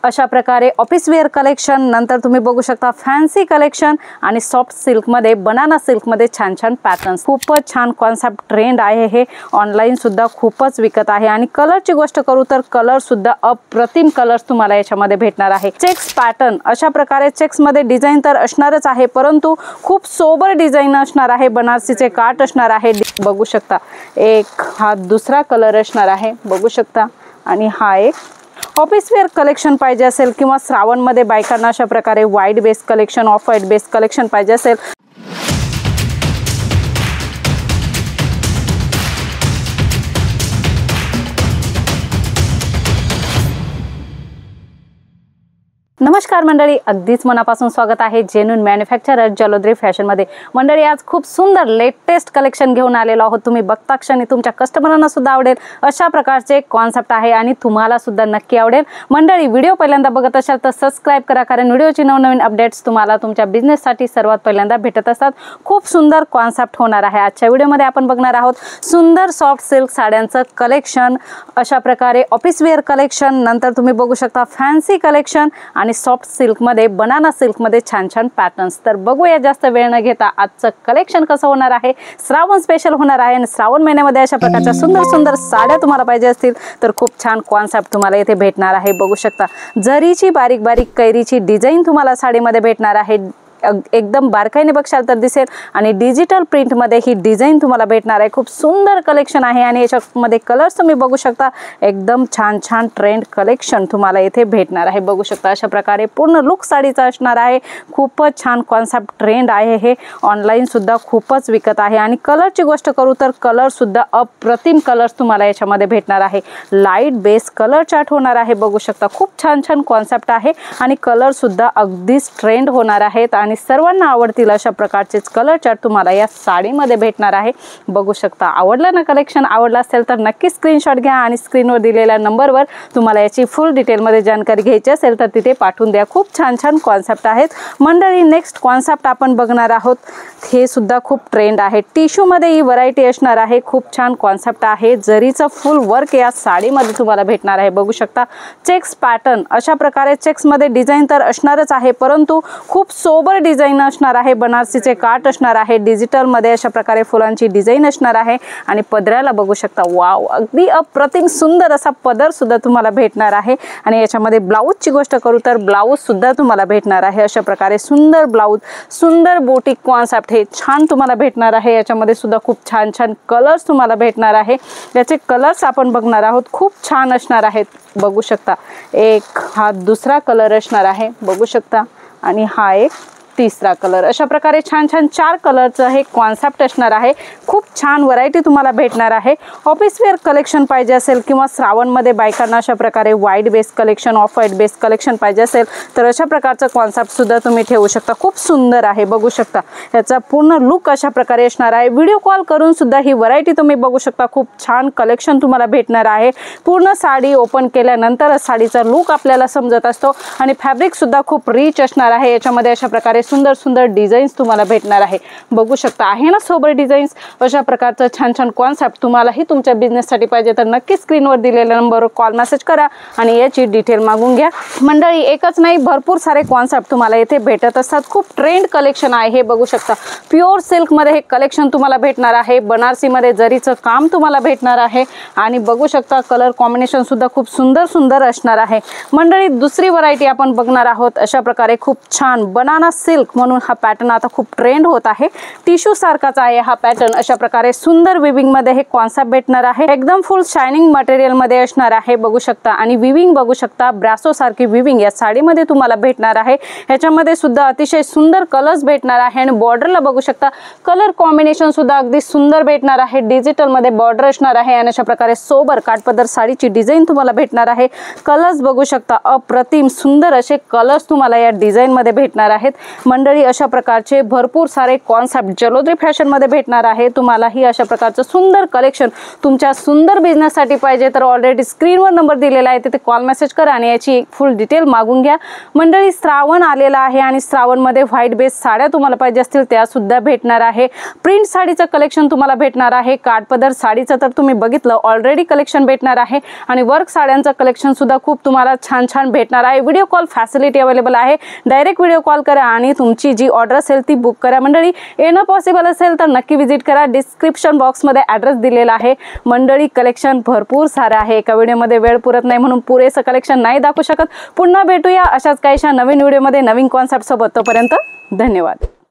अशा प्रकारे office wear collection, नंतर तुम्ही बघू शकता फॅन्सी कलेक्शन आणि सॉफ्ट सिल्क मध्ये, बनाना सिल्क मध्ये छान छान पॅटर्न्स. खूपच छान कॉन्सेप्ट ट्रेंड आहे. हे ऑनलाईन सुद्धा खूपच विकत आहे. आणि कलरची गोष्ट करू तर कलर सुद्धा अप्रतिम कलर्स तुम्हाला याच्यामध्ये भेटणार आहे. चेक्स पॅटर्न, अशा प्रकारे चेक्स मध्ये डिझाईन तर असणारच आहे, परंतु खूप सोबर डिझाईन असणार आहे. बनारसीचे काठ असणार आहे, बघू शकता. एक हा दुसरा कलर असणार आहे, बघू शकता. आणि हा एक ऑफिस वेअर कलेक्शन पाहिजे असेल किंवा श्रावणमध्ये बायकांना अशा प्रकारे white base collection, off white base collection पाहिजे असेल. नमस्कार मंडळी, अगदीच मनापासून स्वागत आहे जेन्युइन मॅन्युफॅक्चरर जलोद्री फॅशनमध्ये. मंडळी, आज खूप सुंदर लेटेस्ट कलेक्शन घेऊन आलेलो आहोत. तुम्ही बघता क्षणी तुमच्या कस्टमरांना सुद्धा आवडेल अशा प्रकारचे कॉन्सेप्ट आहे आणि तुम्हाला सुद्धा नक्की आवडेल. मंडळी, व्हिडिओ पहिल्यांदा बघत असाल तर सबस्क्राईब करा, कारण व्हिडिओची नवनवीन अपडेट्स तुम्हाला तुमच्या बिझनेससाठी सर्वात पहिल्यांदा भेटत असतात. खूप सुंदर कॉन्सेप्ट होणार आहे. आजच्या व्हिडिओमध्ये आपण बघणार आहोत सुंदर सॉफ्ट सिल्क साड्यांचं कलेक्शन, अशा प्रकारे ऑफिस वेअर कलेक्शन, नंतर तुम्ही बघू शकता फॅन्सी कलेक्शन आणि सॉफ्ट सिल्क मध्ये, बनाना सिल्क मध्ये छान छान पॅटर्न्स. तर बघूया जास्त वेळ न घेता आजचं कलेक्शन कसं होणार आहे. श्रावण स्पेशल होणार आहे आणि श्रावण महिन्यामध्ये अशा प्रकारच्या सुंदर सुंदर साड्या तुम्हाला पाहिजे असतील तर खूप छान कॉन्सेप्ट तुम्हाला इथे भेटणार आहे. बघू शकता, जरीची बारीक बारीक कैरीची डिझाईन तुम्हाला साडीमध्ये भेटणार आहे. एकदम बारकाईने बघशाल तर दिसेल. आणि डिजिटल प्रिंट मध्ये ही डिझाईन तुम्हाला भेटणार आहे. खूप सुंदर कलेक्शन आहे आणि याच्यामध्ये कलर्स तुम्ही बघू शकता. एकदम छान छान ट्रेंड कलेक्शन तुम्हाला इथे भेटणार आहे. बघू शकता, अशा प्रकारे पूर्ण लुक साडीचा असणार आहे. खूपच छान कॉन्सेप्ट ट्रेंड आहे. हे ऑनलाईन सुद्धा खूपच विकत आहे. आणि कलरची गोष्ट करू तर कलर सुद्धा अप्रतिम कलर्स तुम्हाला याच्यामध्ये भेटणार आहे. लाईट बेस कलर चार्ट होणार आहे. बघू शकता, खूप छान छान कॉन्सेप्ट आहे आणि कलर सुद्धा अगदीच ट्रेंड होणार आहेत आणि सर्वांना आवडतील अशा प्रकारचेच कलर चार्ट तुम्हाला या साडीमध्ये भेटणार आहे. बघू शकता. आवडलं ना कलेक्शन? आवडलं असेल तर नक्की स्क्रीनशॉट घ्या आणि स्क्रीनवर दिलेल्या नंबरवर तुम्हाला याची फुल डिटेलमध्ये जानकारी घ्यायची असेल तर तिथे पाठवून द्या. खूप छान छान कॉन्सेप्ट आहेत. मंडळी, नेक्स्ट कॉन्सेप्ट आपण बघणार आहोत. हे सुद्धा खूप ट्रेंड आहे. टिश्यूमध्ये ही व्हरायटी असणार आहे. खूप छान कॉन्सेप्ट आहे. जरीचं फुल वर्क या साडीमध्ये तुम्हाला भेटणार आहे. बघू शकता, चेक्स पॅटर्न, अशा प्रकारे चेक्समध्ये डिझाईन तर असणारच आहे, परंतु खूप सोबर डिझाईन असणार आहे. बनारसीचे काठ असणार आहे. डिजिटल मध्ये अशा प्रकारे फुलांची डिझाईन असणार आहे. आणि पदराला बघू शकता, वाव, अगदी अप्रतिम सुंदर असा पदर सुद्धा तुम्हाला भेटणार आहे. आणि याच्यामध्ये ब्लाऊजची गोष्ट करू तर ब्लाऊज सुद्धा तुम्हाला भेटणार आहे. अशा प्रकारे सुंदर ब्लाऊज, सुंदर बोटिक कॉन्सेप्ट हे छान तुम्हाला भेटणार आहे. याच्यामध्ये सुद्धा खूप छान छान कलर्स तुम्हाला भेटणार आहे. याचे कलर्स आपण बघणार आहोत. खूप छान असणार आहेत. बघू शकता, एक हा दुसरा कलर असणार आहे, बघू शकता. आणि हा एक तिसरा कलर. अशा प्रकारे छान छान 4 कलरचं हे कॉन्सेप्ट असणार आहे. खूप छान व्हरायटी तुम्हाला भेटणार आहे. ऑफिस वेअर कलेक्शन पाहिजे असेल किंवा श्रावणमध्ये बायकांना अशा प्रकारे white base collection, off white base collection पाहिजे असेल तर अशा प्रकारचं कॉन्सेप्ट सुद्धा तुम्ही ठेवू शकता. खूप सुंदर आहे. बघू शकता, याचा पूर्ण लुक अशा प्रकारे असणार आहे. व्हिडिओ कॉल करून सुद्धा ही व्हरायटी तुम्ही बघू शकता. खूप छान कलेक्शन तुम्हाला भेटणार आहे. पूर्ण साडी ओपन केल्यानंतर साडीचा लुक आपल्याला समजत असतो आणि फॅब्रिक सुद्धा खूप रिच असणार आहे. याच्यामध्ये अशा प्रकारे सुंदर सुंदर डिझाईन्स तुम्हाला भेटणार आहे. बघू शकता, आहे ना सोबर डिझाईन्स. अशा प्रकारचं छान छान कॉन्सेप्ट तुम्हालाही तुमच्या बिझनेससाठी पाहिजे तर नक्की स्क्रीनवर दिलेल्या नंबरवर कॉल मेसेज करा आणि याची डिटेल मागून घ्या. मंडळी, एकच नाही, भरपूर सारे कॉन्सेप्ट तुम्हाला इथे भेटत असतात. खूप ट्रेंड कलेक्शन आहे. हे बघू शकता, प्युअर सिल्क मध्ये हे कलेक्शन तुम्हाला भेटणार आहे. बनारसी मध्ये जरीचं काम तुम्हाला भेटणार आहे. आणि बघू शकता, कलर कॉम्बिनेशन सुद्धा खूप सुंदर सुंदर असणार आहे. मंडळी, दुसरी व्हरायटी आपण बघणार आहोत. अशा प्रकारे खूप छान बनाना सिल्क म्हणून हा पॅटर्न आता खूप ट्रेंड होत आहे. टिश्यू सारखाच आहे हा पॅटर्न. अशा प्रकारे सुंदर विविंग मध्ये हे कॉन्सेप्ट भेटणार आहे. एकदम फुल शायनिंग मटेरियल मध्ये असणार आहे. बघू शकता. आणि विविंग बघू शकता, ब्रासो सारखी विविंग या साडीमध्ये तुम्हाला भेटणार आहे. ह्याच्यामध्ये सुद्धा अतिशय सुंदर कलर्स भेटणार आहे. आणि बॉर्डरला बघू शकता, कलर कॉम्बिनेशन सुद्धा अगदी सुंदर भेटणार आहे. डिजिटल मध्ये बॉर्डर असणार आहे. आणि अशा प्रकारे सोबर काठपदर साडीची डिझाईन तुम्हाला भेटणार आहे. कलर्स बघू शकता, अप्रतिम सुंदर असे कलर्स तुम्हाला या डिझाईन मध्ये भेटणार आहेत. मंडळी अशा प्रकारचे भरपूर सारे कॉन्सेप्ट जलोद्री फॅशन मध्ये भेटणार आहे। तुम्हालाही अशा प्रकारचं सुंदर कलेक्शन तुमच्या सुंदर बिझनेस साठी पाहिजे तर ऑलरेडी स्क्रीनवर नंबर दिलेला आहे, तिथे कॉल मेसेज करा आणि याची फुल डिटेल मागून घ्या। मंडळी श्रावण आलेला आहे आणि श्रावण मध्ये व्हाईट बेस साड्या तुम्हाला पाहिजे असतील त्या सुद्धा भेटणार आहे। प्रिंट साडीचं कलेक्शन तुम्हाला भेटणार आहे। काठपदर साडीचं तर तुम्ही बघितलं ऑलरेडी कलेक्शन भेटणार आहे आणि वर्क साड्यांचं कलेक्शन सुद्धा खूप तुम्हाला छान छान भेटणार आहे। व्हिडिओ कॉल फॅसिलिटी अवेलेबल आहे, डायरेक्ट व्हिडिओ कॉल करा आणि तुमची जी ऑर्डर असेल ती बुक करा। मंडळी येणं पॉसिबल असेल तर नक्की विजिट करा, डिस्क्रिप्शन बॉक्स मध्ये ॲड्रेस दिलेला आहे। मंडळी कलेक्शन भरपूर सारे आहे, एका व्हिडिओमध्ये वेळ पुरत नाही म्हणून पुरेसं कलेक्शन नाही दाखवू शकत। पुन्हा भेटूया अशाच काहीशा नवीन व्हिडिओमध्ये नवीन कॉन्सेप्ट सोबत, तोपर्यंत धन्यवाद।